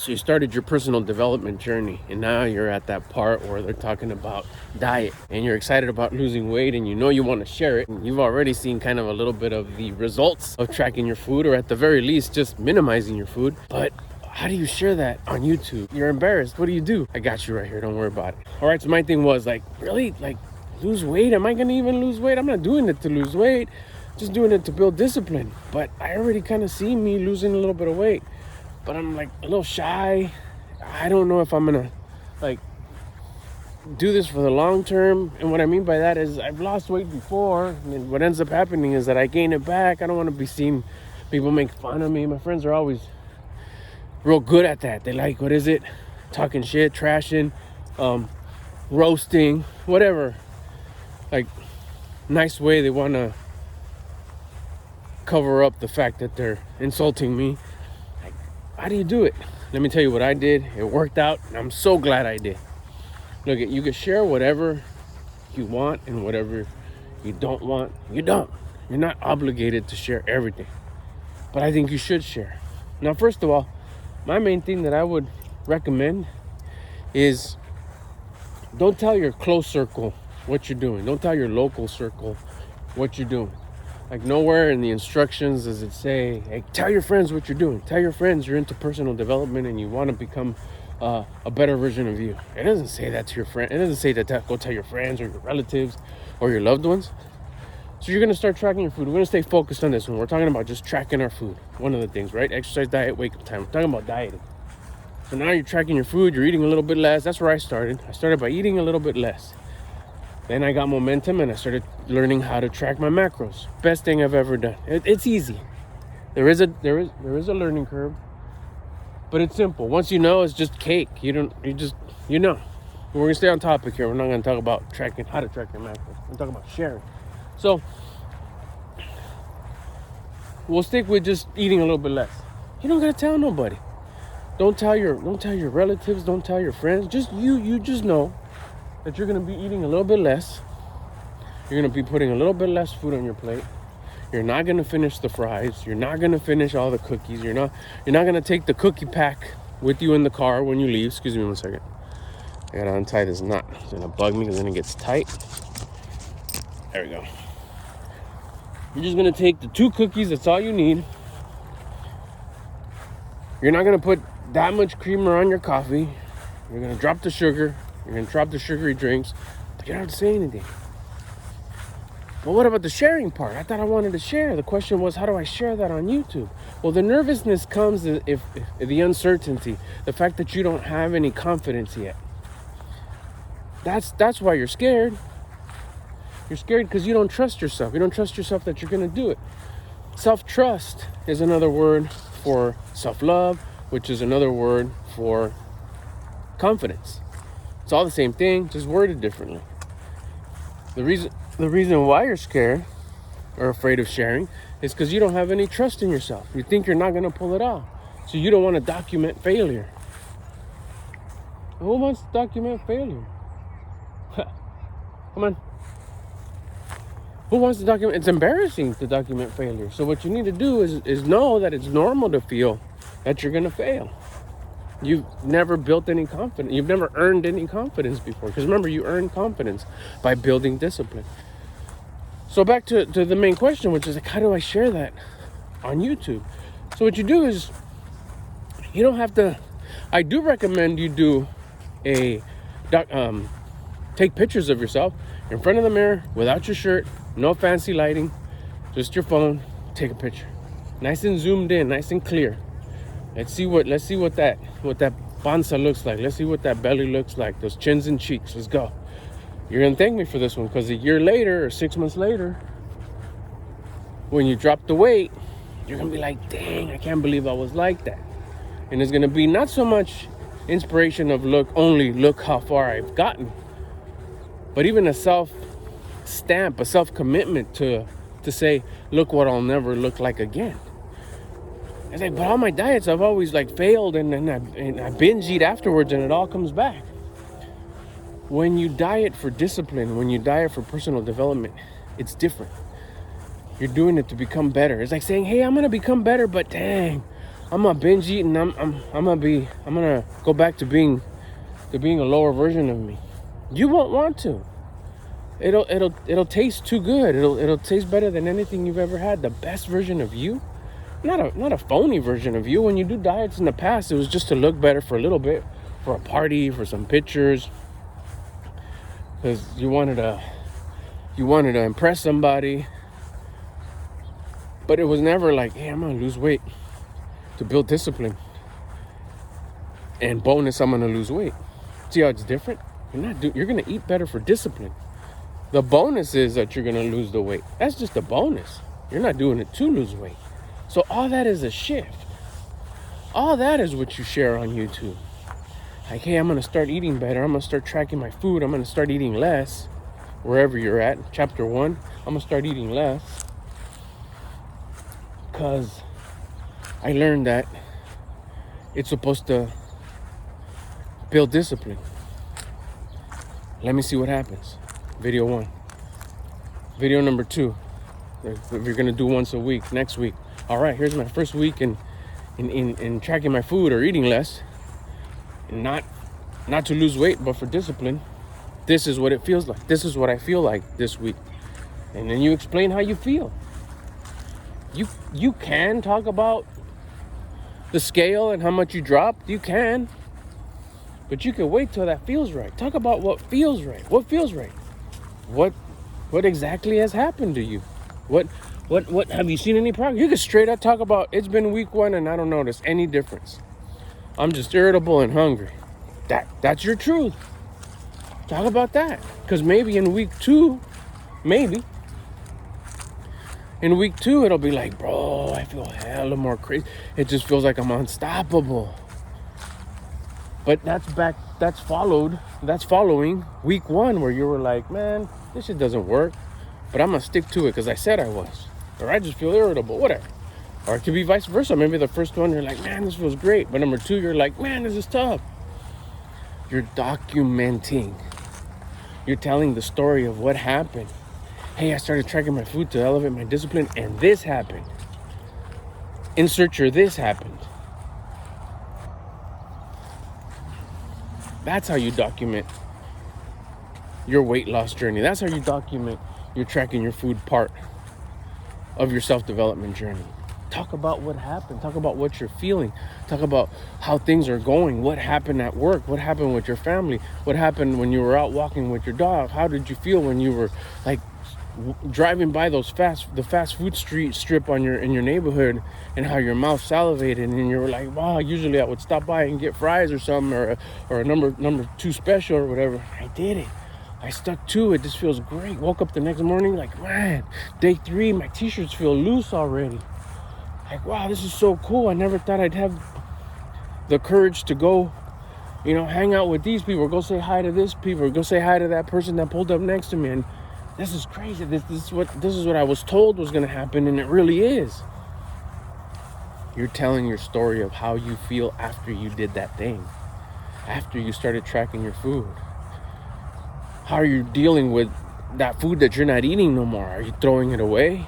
So you started your personal development journey, and now you're at that part where they're talking about diet, and you're excited about losing weight, and you know you want to share it. And you've already seen kind of a little bit of the results of tracking your food, or at the very least, just minimizing your food. But how do you share that on YouTube? You're embarrassed. What do? I got you right here. Don't worry about it. All right, so my thing was like, really? Like, lose weight? Am I going to even lose weight? I'm not doing it to lose weight. Just doing it to build discipline. But I already kind of see me losing a little bit of weight. But I'm like a little shy. I don't know if I'm gonna like do this for the long term. And what I mean by that is I've lost weight before, and what ends up happening is that I gain it back. I don't want to be seen, people make fun of me. My friends are always real good at that. They like, what is it? Talking shit, trashing, roasting, whatever. Like, nice way they want to cover up the fact that they're insulting me. How do you do it? Let me tell you what I did. It worked out, and I'm so glad I did. Look, you can share whatever you want, and whatever you don't want, you don't. You're not obligated to share everything. But I think you should share. Now, first of all, my main thing that I would recommend is don't tell your close circle what you're doing. Don't tell your local circle what you're doing. Like, nowhere in the instructions does it say, hey, tell your friends what you're doing. Tell your friends you're into personal development and you want to become a better version of you. It doesn't say that to your friend. It doesn't say that go tell your friends or your relatives or your loved ones. So you're going to start tracking your food. We're going to stay focused on this one. We're talking about just tracking our food. One of the things, right? Exercise, diet, wake up time. We're talking about dieting. So now you're tracking your food. You're eating a little bit less. That's where I started. I started by eating a little bit less. Then I got momentum and I started learning how to track my macros. Best thing I've ever done. It's easy. There is a learning curve, but it's simple. Once you know, it's just cake. You know. We're gonna stay on topic here. We're not gonna talk about how to track your macros. We're talking about sharing. So we'll stick with just eating a little bit less. You don't gotta tell nobody. Don't tell your relatives. Don't tell your friends. Just you just know that you're going to be eating a little bit less. You're going to be putting a little bit less food on your plate. You're not going to finish the fries. You're not going to finish all the cookies. You're not going to take the cookie pack with you in the car when you leave. Excuse me one second. I got to untie this knot. It's going to bug me because then it gets tight. There we go. You're just going to take the 2 cookies. That's all you need. You're not going to put that much creamer on your coffee. You're going to drop the sugar. You're going to drop the sugary drinks, but you don't have to say anything. But what about the sharing part? I thought I wanted to share. The question was, how do I share that on YouTube? Well, the nervousness comes if the uncertainty, the fact that you don't have any confidence yet. That's why you're scared. You're scared because you don't trust yourself. You don't trust yourself that you're going to do it. Self-trust is another word for self-love, which is another word for confidence. It's all the same thing, just worded differently. The reason why you're scared or afraid of sharing is because you don't have any trust in yourself. You think you're not going to pull it off. So you don't want to document failure. Who wants to document failure? Come on. Who wants to document? It's embarrassing to document failure. So what you need to do is know that it's normal to feel that you're going to fail. You've never built any confidence. You've never earned any confidence before. Because remember, you earn confidence by building discipline. So back to the main question, which is like, how do I share that on YouTube? So what you do is, you don't have to, I do recommend you do take pictures of yourself in front of the mirror without your shirt, no fancy lighting, just your phone, take a picture. Nice and zoomed in, nice and clear. Let's see what that panza looks like. Let's see what that belly looks like. Those chins and cheeks. Let's go. You're gonna thank me for this one, because a year later or 6 months later, when you drop the weight, you're gonna be like, dang, I can't believe I was like that. And it's gonna be not so much inspiration of look how far I've gotten, but even a self-stamp, a self-commitment to say, look what I'll never look like again. It's like, but all my diets, I've always like failed, and I binge eat afterwards, and it all comes back. When you diet for discipline, when you diet for personal development, it's different. You're doing it to become better. It's like saying, hey, I'm going to become better, but dang, I'm gonna binge eat, and I'm gonna go back to being a lower version of me. You won't want to. It'll taste too good. It'll taste better than anything you've ever had. The best version of you, not a phony version of you. When you do diets in the past, it was just to look better for a little bit, for a party, for some pictures, because you wanted to impress somebody. But it was never like, hey, I'm gonna lose weight to build discipline, and bonus, I'm gonna lose weight. See how it's different? You're gonna eat better for discipline. The bonus is that you're gonna lose the weight. That's just a bonus. You're not doing it to lose weight. So all that is a shift. All that is what you share on YouTube. Like, hey, I'm gonna start eating better. I'm gonna start tracking my food. I'm gonna start eating less. Wherever you're at, chapter 1, I'm gonna start eating less. Because I learned that it's supposed to build discipline. Let me see what happens. Video 1. Video number 2. If you're gonna do once a week, next week. All right, here's my first week in tracking my food or eating less. And not to lose weight, but for discipline. This is what it feels like. This is what I feel like this week. And then you explain how you feel. You can talk about the scale and how much you dropped. You can. But you can wait till that feels right. Talk about what feels right. What feels right? What exactly has happened to you? What have you seen any progress? You can straight up talk about, it's been week 1 and I don't notice any difference. I'm just irritable and hungry. That's your truth. Talk about that. Because maybe in week 2, in week 2, it'll be like, bro, I feel hella more crazy. It just feels like I'm unstoppable. But that's following week 1 where you were like, man, this shit doesn't work, but I'm gonna stick to it because I said I was. Or I just feel irritable, whatever. Or it could be vice versa. Maybe the first one, you're like, man, this feels great. But number 2, you're like, man, this is tough. You're documenting. You're telling the story of what happened. Hey, I started tracking my food to elevate my discipline, and this happened. Insert your this happened. That's how you document your weight loss journey. That's how you document your tracking your food part of your self-development journey. Talk about what happened. Talk about what you're feeling. Talk about how things are going. What happened at work? What happened with your family? What happened when you were out walking with your dog? How did you feel when you were like driving by the fast food strip in your neighborhood, and how your mouth salivated and you were like, wow, usually I would stop by and get fries or something, or a number 2 special or whatever. I did it. I stuck to it. This feels great. Woke up the next morning like, man, day 3, my t-shirts feel loose already. Like, wow, this is so cool. I never thought I'd have the courage to go, hang out with these people, or go say hi to this people, or go say hi to that person that pulled up next to me. And this is crazy. This is what I was told was going to happen, and it really is. You're telling your story of how you feel after you did that thing, after you started tracking your food. How are you dealing with that food that you're not eating no more? Are you throwing it away?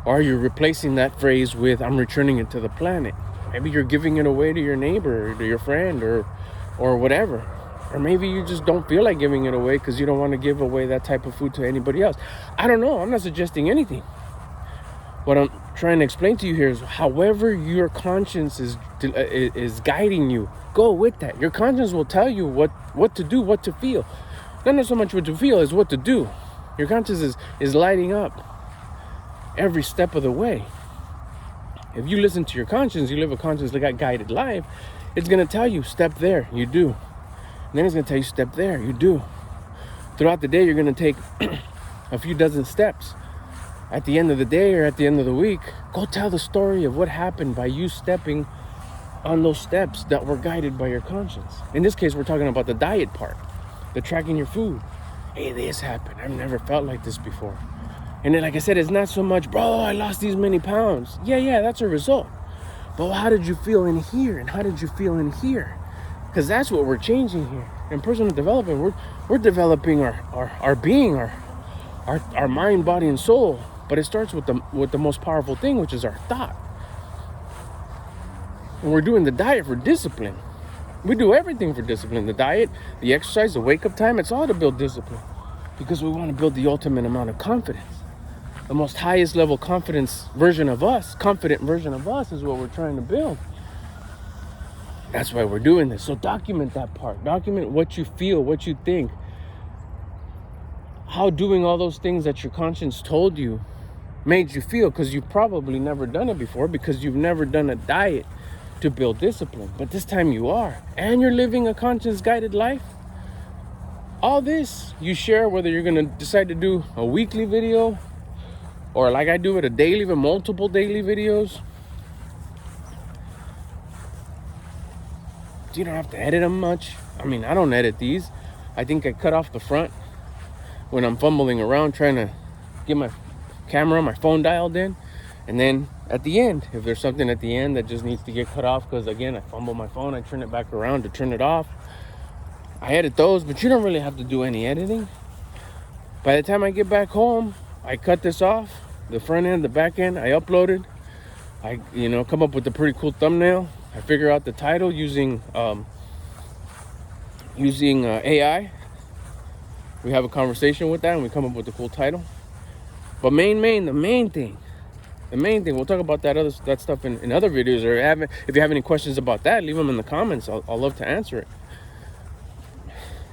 Or are you replacing that phrase with, I'm returning it to the planet? Maybe you're giving it away to your neighbor, or to your friend, or whatever. Or maybe you just don't feel like giving it away because you don't want to give away that type of food to anybody else. I don't know. I'm not suggesting anything. What I'm trying to explain to you here is, however your conscience is guiding you, go with that. Your conscience will tell you what to do, what to feel. Not so much what to feel as what to do. Your conscience is lighting up every step of the way. If you listen to your conscience, you live a conscience-guided life, it's going to tell you, step there, you do. And then it's going to tell you, step there, you do. Throughout the day, you're going to take a few dozen steps. At the end of the day or at the end of the week, go tell the story of what happened by you stepping on those steps that were guided by your conscience. In this case, we're talking about the diet part, the tracking your food. Hey, this happened. I've never felt like this before. And then, like I said, it's not so much, bro, I lost these many pounds. Yeah, that's a result. But how did you feel in here? And how did you feel in here? Because that's what we're changing here. In personal development, we're developing our being, our mind, body, and soul. But it starts with the most powerful thing, which is our thought. And we're doing the diet for discipline. We do everything for discipline. The diet, the exercise, the wake up time, it's all to build discipline. Because we want to build the ultimate amount of confidence. The most highest level confident version of us is what we're trying to build. That's why we're doing this. So document that part. Document what you feel, what you think. How doing all those things that your conscience told you made you feel, because you've probably never done it before, because you've never done a diet to build discipline. But this time you are. And you're living a conscience-guided life. All this you share, whether you're going to decide to do a weekly video or like I do it, a daily, even multiple daily videos. You don't have to edit them much. I mean, I don't edit these. I think I cut off the front when I'm fumbling around trying to get my camera, my phone dialed in. And then at the end, if there's something at the end that just needs to get cut off, because again, I fumble my phone, I turn it back around to turn it off. I edit those, but you don't really have to do any editing. By the time I get back home, I cut this off, the front end, the back end, I uploaded. I, come up with a pretty cool thumbnail. I figure out the title using AI. We have a conversation with that and we come up with a cool title. But the main thing, we'll talk about that stuff in other videos, or if you have any questions about that, leave them in the comments. I'll love to answer it.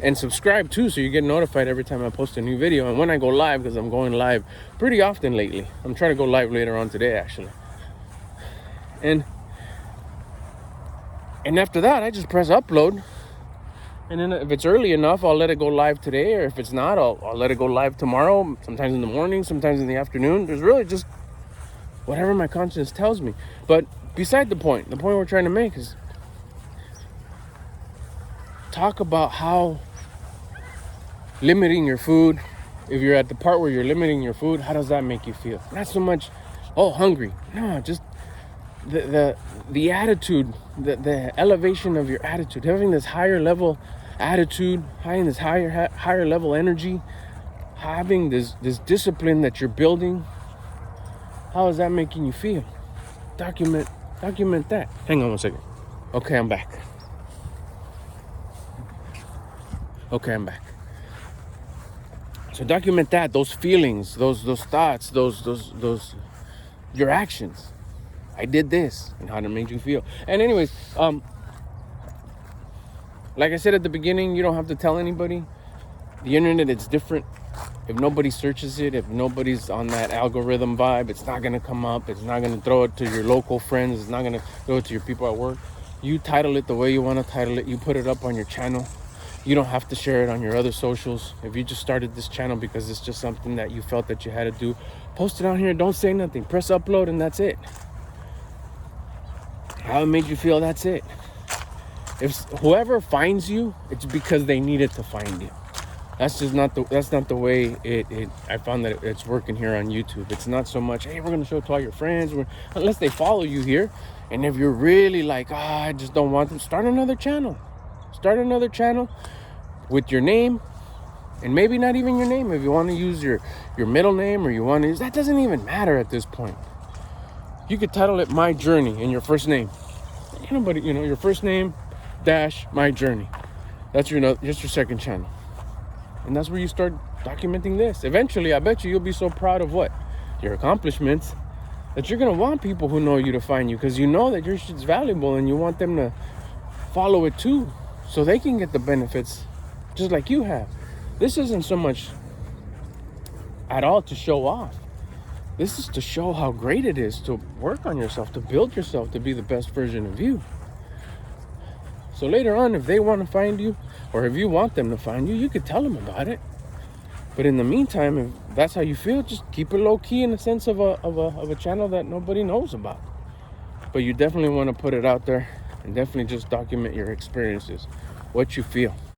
And subscribe too, so you get notified every time I post a new video and when I go live, because I'm going live pretty often lately. I'm trying to go live later on today, actually. And after that, I just press upload. And then if it's early enough, I'll let it go live today. Or if it's not, I'll let it go live tomorrow. Sometimes in the morning, sometimes in the afternoon. There's really just whatever my conscience tells me. But beside the point we're trying to make is talk about how limiting your food, if you're at the part where you're limiting your food, how does that make you feel? Not so much, hungry. No, just the attitude, the elevation of your attitude, having this higher level attitude, having this higher level energy, having this discipline that you're building. How is that making you feel? Document that. Hang on one second. Okay, I'm back. So document that, those feelings, those thoughts, those your actions. I did this, and how it made you feel. And anyways, like I said at the beginning, you don't have to tell anybody. The internet, it's different. If nobody searches it, if nobody's on that algorithm vibe, it's not gonna come up. It's not gonna throw it to your local friends. It's not gonna throw it to your people at work. You title it the way you want to title it. You put it up on your channel. You don't have to share it on your other socials. If you just started this channel because it's just something that you felt that you had to do, post it on here. Don't say nothing. Press upload and that's it. How it made you feel, that's it. If whoever finds you, it's because they needed to find you. That's not the way I found that it's working here on YouTube. It's not so much, hey, we're gonna show it to all your friends, unless they follow you here. And if you're really like, I just don't want them, start another channel with your name, and maybe not even your name. If you want to use your middle name, or you want to use, that doesn't even matter at this point. You could title it My Journey in your first name. But your first name dash My Journey. That's your second channel. And that's where you start documenting this. Eventually, I bet you'll be so proud of your accomplishments, that you're going to want people who know you to find you, because you know that your shit's valuable and you want them to follow it too, so they can get the benefits just like you have. This isn't so much at all to show off. This is to show how great it is to work on yourself, to build yourself to be the best version of you. So later on, if they want to find you, or if you want them to find you, you could tell them about it. But in the meantime, if that's how you feel, just keep it low key in the sense of a channel that nobody knows about. But you definitely want to put it out there and definitely just document your experiences, what you feel.